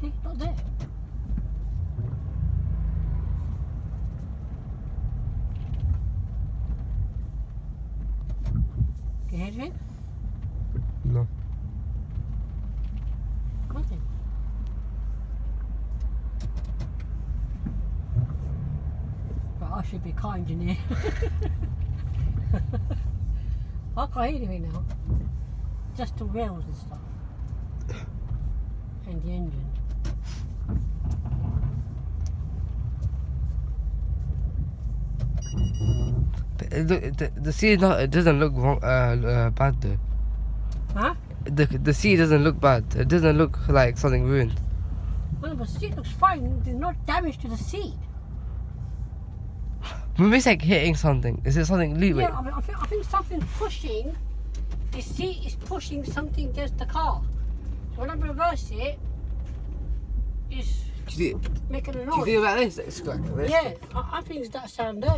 See, not there. Can you hear anything? No. Nothing. But I should be a car engineer. I can't hear anything now. Just the rails and stuff. And the engine. The sea it doesn't look wrong, bad though. Huh? The sea doesn't look bad. It doesn't look like something ruined. Well, the seat looks fine. There's no damage to the seat. Maybe it's like hitting something. Is it something leeway? Yeah, I think something's pushing. The seat is pushing something against the car. So when I reverse it, it's Do you making a feel noise. like this? It's like this. Yeah, I think it's that sound there.